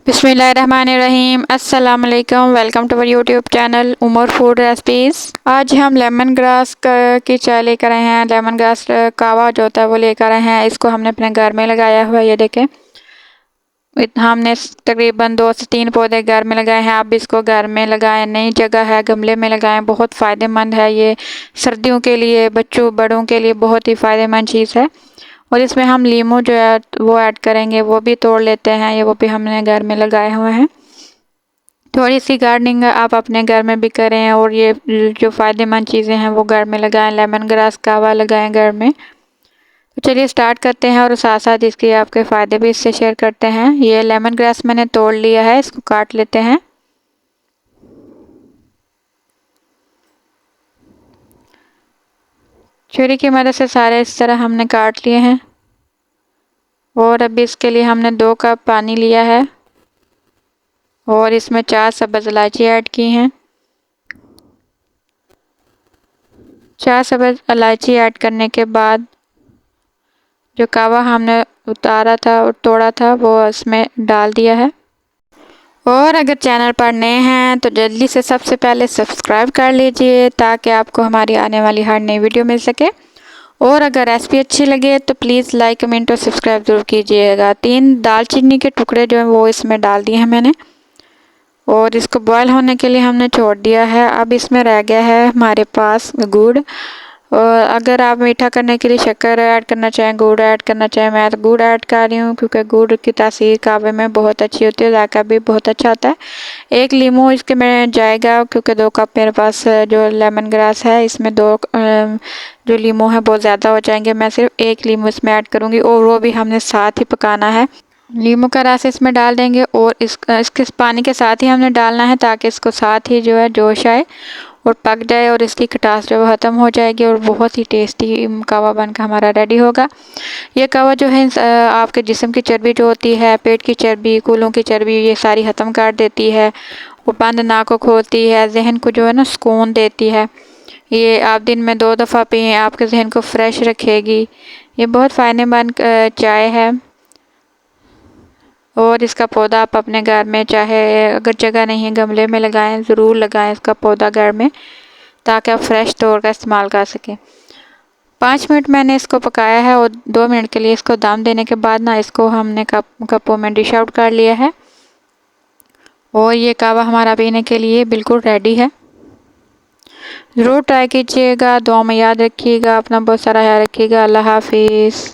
बिस्मिल्लाहिर्रहमानिर्रहीम। अस्सलाम वालेकुम। Welcome to our YouTube channel Umar food recipes. आज हम लेमन ग्रास की चाय लेकर आए हैं। लेमन ग्रास कावा जो होता है वो लेकर आए हैं। इसको हमने अपने घर में लगाया हुआ है। ये देखें, हमने तकरीबन 2 से 3 पौधे घर में लगाए हैं। आप भी इसको घर में लगाएं, नई जगह है, गमले में लगाएं। बहुत फ़ायदेमंद है ये, सर्दियों के लिए, बच्चों बड़ों के लिए बहुत ही फ़ायदेमंद चीज़ है। और इसमें हम लीमू जो है वो ऐड करेंगे, वो भी तोड़ लेते हैं। ये वो भी हमने घर में लगाए हुए हैं। थोड़ी सी गार्डनिंग आप अपने घर में भी करें और ये जो फ़ायदेमंद चीज़ें हैं वो घर में लगाएं। लेमन ग्रास कावा लगाएं घर में। तो चलिए स्टार्ट करते हैं और साथ साथ इसके आपके फ़ायदे भी इससे शेयर करते हैं। ये लेमन ग्रास मैंने तोड़ लिया है, इसको काट लेते हैं। छुरी की मदद से सारे इस तरह हमने काट लिए हैं। और अभी इसके लिए हमने 2 कप पानी लिया है और इसमें 4 सब्ज़ इलायची ऐड की हैं। 4 सब्ज़ इलायची ऐड करने के बाद जो कावा हमने उतारा था और तोड़ा था वो इसमें डाल दिया है। और अगर चैनल पर नए हैं तो जल्दी से सबसे पहले सब्सक्राइब कर लीजिए ताकि आपको हमारी आने वाली हर नई वीडियो मिल सके। और अगर रेसिपी अच्छी लगे तो प्लीज़ लाइक, कमेंट और सब्सक्राइब ज़रूर कीजिएगा। 3 दालचीनी के टुकड़े जो हैं वो इसमें डाल दिए हैं मैंने और इसको बॉयल होने के लिए हमने छोड़ दिया है। अब इसमें रह गया है हमारे पास गुड़। और अगर आप मीठा करने के लिए शक्कर ऐड करना चाहें, गुड़ ऐड करना चाहें, मैं तो गुड़ ऐड कर रही हूँ क्योंकि गुड़ की तासीर कावे में बहुत अच्छी होती है, जायका भी बहुत अच्छा आता है। 1 लीमू इसके में जाएगा क्योंकि 2 कप मेरे पास जो लेमन ग्रास है इसमें 2 जो लीमू है बहुत ज़्यादा हो जाएंगे। मैं सिर्फ 1 लीमू इसमें ऐड करूँगी और वो भी हमने साथ ही पकाना है। नींबू का रस इसमें डाल देंगे और इसके पानी के साथ ही हमने डालना है ताकि इसको साथ ही जो है जोश आए और पक जाए और इसकी खटास जो है ख़त्म हो जाएगी और बहुत ही टेस्टी कावा बनकर हमारा रेडी होगा। ये कावा जो है आपके जिस्म की चर्बी जो होती है, पेट की चर्बी, कूलों की चर्बी, ये सारी ख़त्म कर देती है। वो बंद नाक को खोलती है, जहन को जो है ना सुकून देती है। ये आप दिन में 2 दफ़ा पिएँ, आपके जहन को फ्रेश रखेगी। ये बहुत फ़ायदेमंद चाय है। और इसका पौधा आप अपने घर में, चाहे अगर जगह नहीं है गमले में लगाएं, ज़रूर लगाएं इसका पौधा घर में ताकि आप फ्रेश तौर का इस्तेमाल कर सकें। 5 मिनट मैंने इसको पकाया है और 2 मिनट के लिए इसको दम देने के बाद ना इसको हमने कपों में डिश आउट कर लिया है। और ये कावा हमारा पीने के लिए बिल्कुल रेडी है। ज़रूर ट्राई कीजिएगा। दुआ में याद रखिएगा। अपना बहुत सारा ख्याल रखिएगा। अल्लाह हाफिज़।